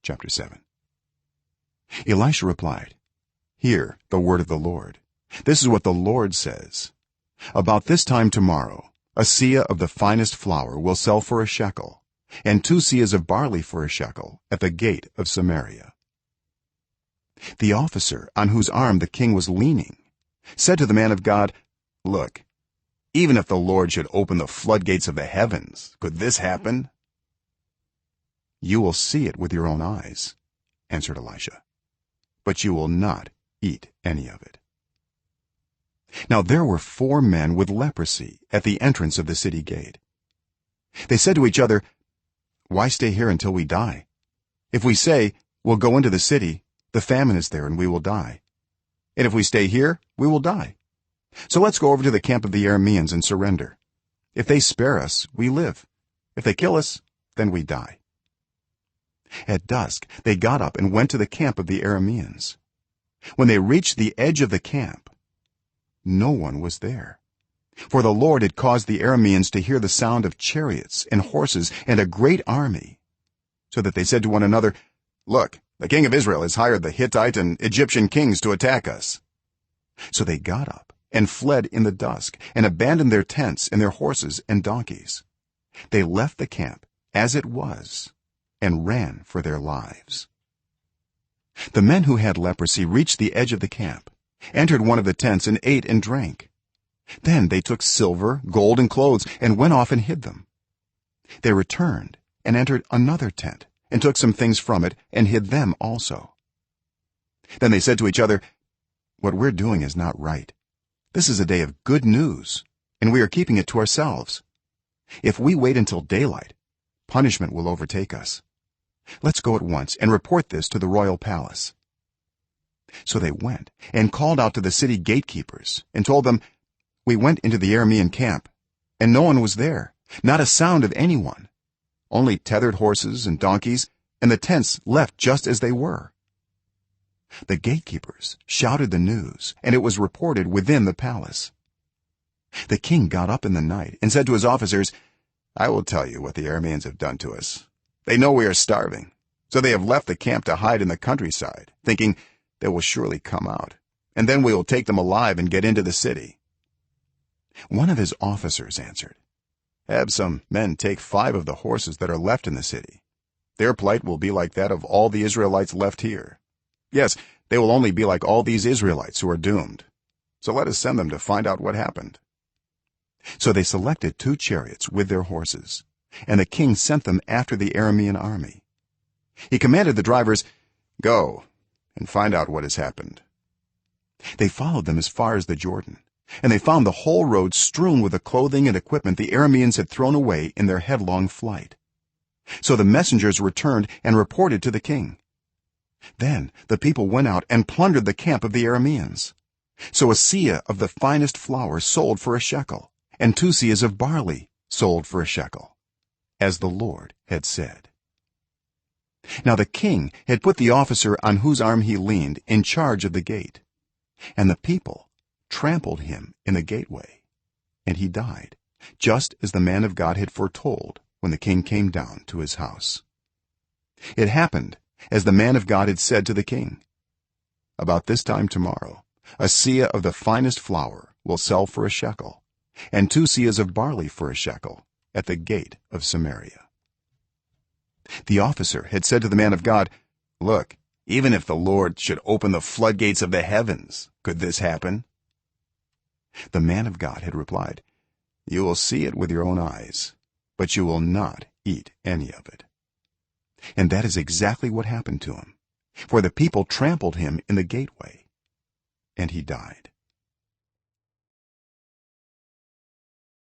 chapter 7. Elisha replied, hear the word of the Lord. This is what the Lord says: about this time tomorrow a seah of the finest flour will sell for a shekel, and 2 seahs of barley for a shekel at the gate of Samaria. The officer on whose arm the king was leaning said to the man of God, look, even if the Lord should open the floodgates of the heavens, could this happen? You will see it with your own eyes, answered Elisha, but you will not eat any of it. Now there were 4 men with leprosy at the entrance of the city gate. They said to each other, why stay here until we die? If we say, we'll go into the city, the famine is there and we will die, and if we stay here, we will die. So let's go over to the camp of the Arameans and surrender. If they spare us, we live. If they kill us, then we die. At dusk they got up and went to the camp of the Arameans. When they reached the edge of the camp, no one was there, for the Lord had caused the Arameans to hear the sound of chariots and horses and a great army, so that they said to one another, look, the king of Israel has hired the Hittite and Egyptian kings to attack us. So they got up and fled in the dusk and abandoned their tents and their horses and donkeys. They left the camp as it was and ran for their lives. The men who had leprosy reached the edge of the camp, entered one of the tents, and ate and drank. Then they took silver, gold, and clothes and went off and hid them. They returned and entered another tent and took some things from it and hid them also. Then they said to each other, what we're doing is not right. This is a day of good news, and we are keeping it to ourselves. If we wait until daylight, punishment will overtake us. Let's go at once and report this to the royal palace. So they went and called out to the city gatekeepers and told them, we went into the Aramean camp, and no one was there, not a sound of anyone, only tethered horses and donkeys, and the tents left just as they were. The gatekeepers shouted the news, and it was reported within the palace. The king got up in the night and said to his officers, I will tell you what the Arameans have done to us. They know we are starving, so they have left the camp to hide in the countryside, thinking they will surely come out, and then we will take them alive and get into the city. One of his officers answered, have some men take 5 of the horses that are left in the city. Their plight will be like that of all the Israelites left here. Yes, they will only be like all these Israelites who are doomed. So let us send them to find out what happened. So they selected 2 chariots with their horses, and the king sent them after the Aramean army. He commanded the drivers, go and find out what has happened. They followed them as far as the Jordan, and they found the whole road strewn with the clothing and equipment the Arameans had thrown away in their headlong flight. So the messengers returned and reported to the king. Then the people went out and plundered the camp of the Arameans. So a seah of the finest flour sold for a shekel, and 2 seahs of barley sold for a shekel, as the Lord had said. Now the king had put the officer on whose arm he leaned in charge of the gate, and the people trampled him in the gateway, and he died, just as the man of God had foretold when the king came down to his house. It happened as the man of God had said to the king, about this time tomorrow a seah of the finest flour will sell for a shekel, and 2 seahs of barley for a shekel at the gate of Samaria. The officer had said to the man of God, look, even if the Lord should open the floodgates of the heavens, could this happen? The man of God had replied, you will see it with your own eyes, but you will not eat any of it. And that is exactly what happened to him, for the people trampled him in the gateway, and he died.